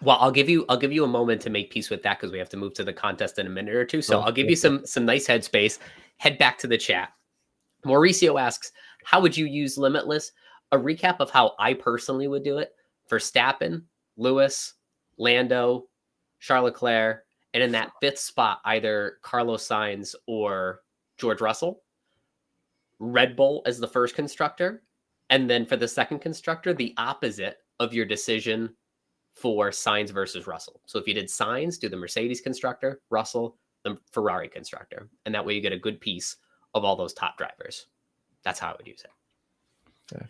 Well, I'll give you a moment to make peace with that because we have to move to the contest in a minute or two. So I'll give you some nice headspace. Head back to the chat. Mauricio asks, how would you use Limitless? A recap of how I personally would do it: Verstappen, Lewis, Lando, Charles Leclerc, and in that 5th spot, either Carlos Sainz or George Russell. Red Bull as the first constructor. And then for the second constructor, the opposite of your decision for Sainz versus Russell. So if you did Sainz, do the Mercedes constructor, Russell, the Ferrari constructor. And that way you get a good piece of all those top drivers. That's how I would use it. Okay.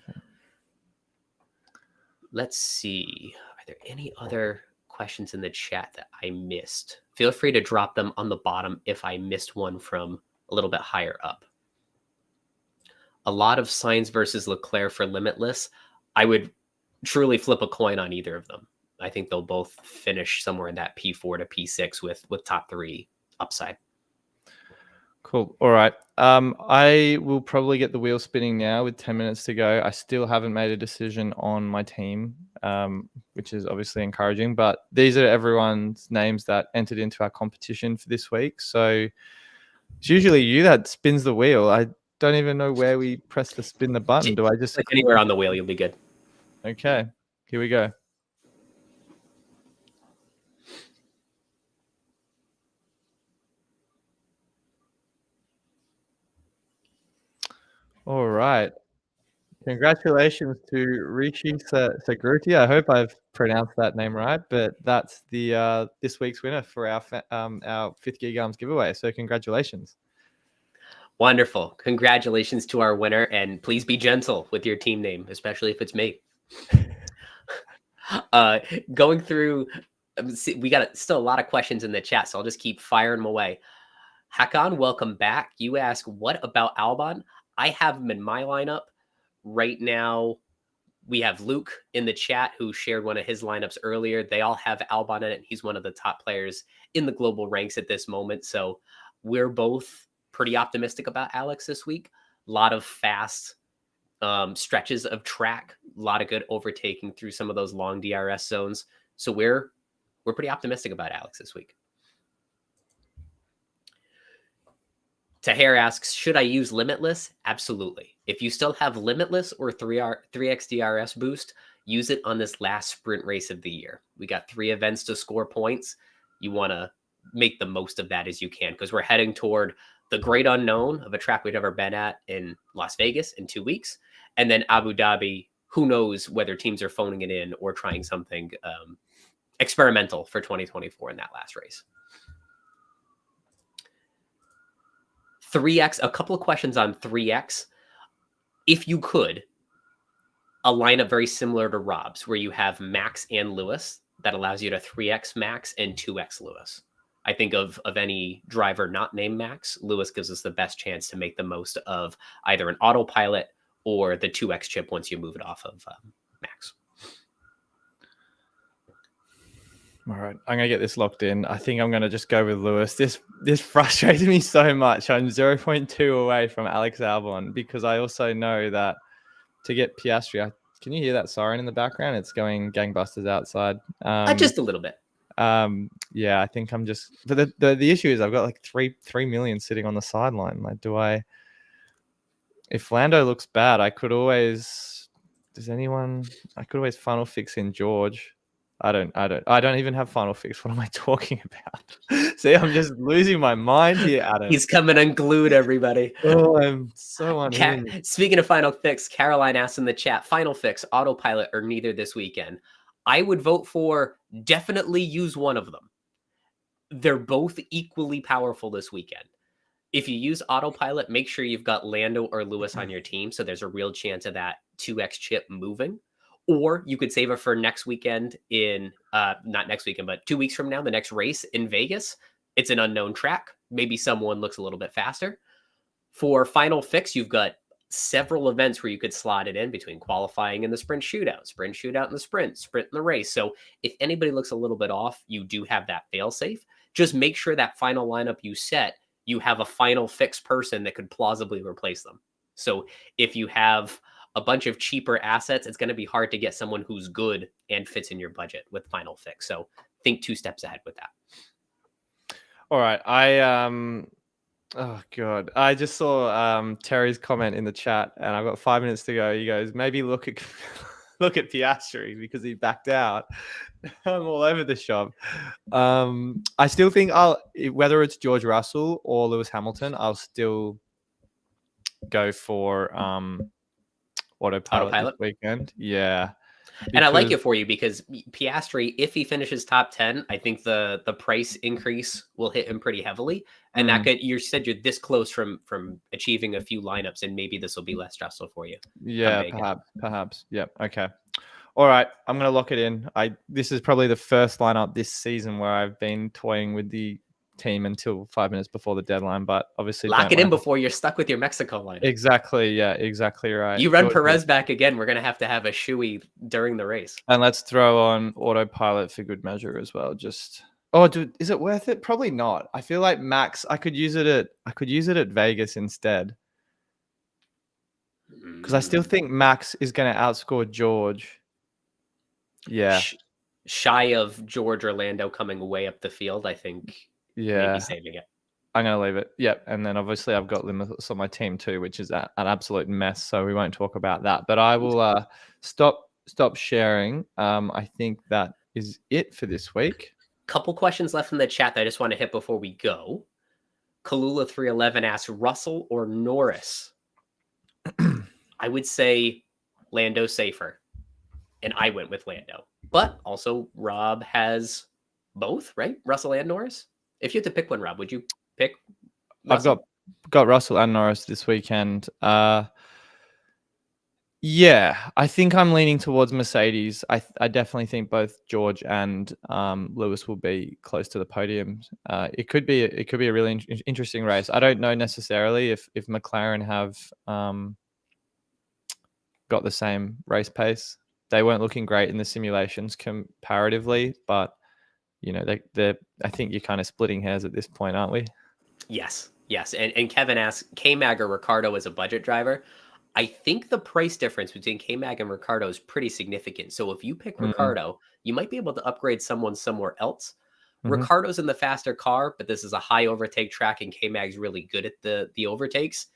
Let's see. Are there any other questions in the chat that I missed? Feel free to drop them on the bottom if I missed one from a little bit higher up. A lot of Sainz versus Leclerc for Limitless. I would truly flip a coin on either of them. I think they'll both finish somewhere in that P4 to P6 with top 3 upside. Cool. All right. I will probably get the wheel spinning now with 10 minutes to go. I still haven't made a decision on my team, which is obviously encouraging, but these are everyone's names that entered into our competition for this week. So it's usually you that spins the wheel. I don't even know where we press the spin the button. Do I just click anywhere on the wheel? You'll be good. Okay, here we go. All right. Congratulations to Rishi Sagruti. I hope I've pronounced that name right, but that's the this week's winner for our 5th Geek Arms giveaway. So congratulations. Wonderful. Congratulations to our winner, and please be gentle with your team name, especially if it's me. Going through, we got still a lot of questions in the chat, so I'll just keep firing them away. Hakan, welcome back. You ask, what about Albon? I have him in my lineup. Right now, we have Luke in the chat who shared one of his lineups earlier. They all have Albon in it. He's one of the top players in the global ranks at this moment. So we're both pretty optimistic about Alex this week. A lot of fast stretches of track, a lot of good overtaking through some of those long DRS zones. So we're pretty optimistic about Alex this week. Tahir asks, should I use Limitless? Absolutely. If you still have Limitless or 3x DRS boost, use it on this last sprint race of the year. We got 3 events to score points. You want to make the most of that as you can, because we're heading toward the great unknown of a track we've never been at in Las Vegas in 2 weeks. And then Abu Dhabi, who knows whether teams are phoning it in or trying something experimental for 2024 in that last race. 3x, a couple of questions on 3x. If you could, a lineup very similar to Rob's, where you have Max and Lewis, that allows you to 3x Max and 2x Lewis. I think of any driver not named Max, Lewis gives us the best chance to make the most of either an autopilot or the 2x chip once you move it off of Max. All right, I'm going to get this locked in. I think I'm going to just go with Lewis. This frustrates me so much. I'm 0.2 away from Alex Albon because I also know that to get Piastri, can you hear that siren in the background? It's going gangbusters outside. Just a little bit. Yeah, I think I'm just. But the issue is I've got like 3 million sitting on the sideline. Like, if Lando looks bad, I could always. I could always funnel fix in George. I don't even have final fix. What am I talking about? See, I'm just losing my mind here, Adam. He's coming unglued, everybody. Oh, I'm so unhinged. Speaking of final fix, Caroline asked in the chat, final fix, autopilot, or neither this weekend. I would vote for definitely use one of them. They're both equally powerful this weekend. If you use autopilot, make sure you've got Lando or Lewis on your team, so there's a real chance of that 2x chip moving. Or you could save it for next weekend not next weekend, but 2 weeks from now, the next race in Vegas. It's an unknown track. Maybe someone looks a little bit faster. For final fix, you've got several events where you could slot it in between qualifying and the sprint shootout in the sprint in the race. So if anybody looks a little bit off, you do have that fail safe. Just make sure that final lineup you set, you have a final fix person that could plausibly replace them. So if you have a bunch of cheaper assets, it's going to be hard to get someone who's good and fits in your budget with final fix. So think 2 steps ahead with that. All right. Oh God. I just saw Terry's comment in the chat and I've got 5 minutes to go. He goes, maybe look at Piastri because he backed out. I'm all over the shop. I still think whether it's George Russell or Lewis Hamilton, I'll still go for autopilot this weekend. Yeah. And I like it for you because Piastri, if he finishes top 10, I think the price increase will hit him pretty heavily. And that could, you said you're this close from achieving a few lineups, and maybe this will be less stressful for you. Yeah, perhaps. Yeah. Okay. All right. I'm going to lock it in. This is probably the first lineup this season where I've been toying with the team until 5 minutes before the deadline, but obviously Lock don't it in wanna- before you're stuck with your Mexico lineup. Exactly. Yeah, exactly right. You run George Perez back again, we're going to have a shoey during the race. And let's throw on autopilot for good measure as well. Just dude, is it worth it? Probably not. I feel like Max, I could use it at Vegas instead. Because I still think Max is going to outscore George. Yeah. Shy of George or Lando coming way up the field, I think maybe saving it. I'm going to leave it. Yep. And then obviously I've got limits on my team too, which is an absolute mess. So we won't talk about that. But I will stop sharing. I think that is it for this week. Couple questions left in the chat that I just want to hit before we go. Kalula311 asks, Russell or Norris? I would say Lando safer. And I went with Lando. But also Rob has both, right? Russell and Norris? If you had to pick one, Rob, would you pick Russell? I've got Russell and Norris this weekend. Yeah, I think I'm leaning towards Mercedes. I definitely think both George and Lewis will be close to the podium. It could be a really interesting race. I don't know necessarily if McLaren have got the same race pace. They weren't looking great in the simulations comparatively, but you know, I think you're kind of splitting hairs at this point, aren't we? Yes. And Kevin asks, K-Mag or Ricardo as a budget driver? I think the price difference between K-Mag and Ricardo is pretty significant. So if you pick Ricardo, you might be able to upgrade someone somewhere else. Ricardo's in the faster car, but this is a high overtake track, and K-Mag's really good at the overtakes.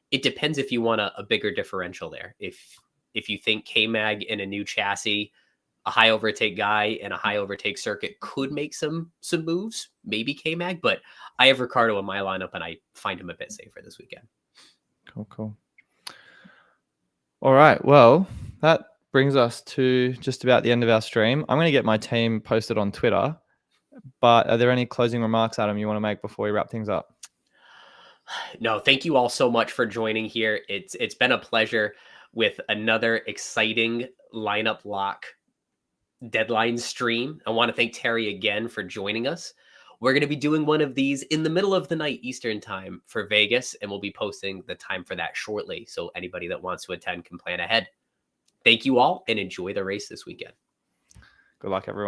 It depends if you want a bigger differential there. If you think K-Mag in a new chassis, a high overtake guy and a high overtake circuit could make some moves, maybe K-Mag, but I have Ricardo in my lineup and I find him a bit safer this weekend. Cool. All right. Well, that brings us to just about the end of our stream. I'm going to get my team posted on Twitter, but are there any closing remarks, Adam, you want to make before we wrap things up? No, thank you all so much for joining here. It's been a pleasure with another exciting lineup lock deadline stream. I want to thank Terry again for joining us. We're going to be doing one of these in the middle of the night Eastern time for Vegas, and we'll be posting the time for that shortly. So anybody that wants to attend can plan ahead. Thank you all and enjoy the race this weekend. Good luck, everyone.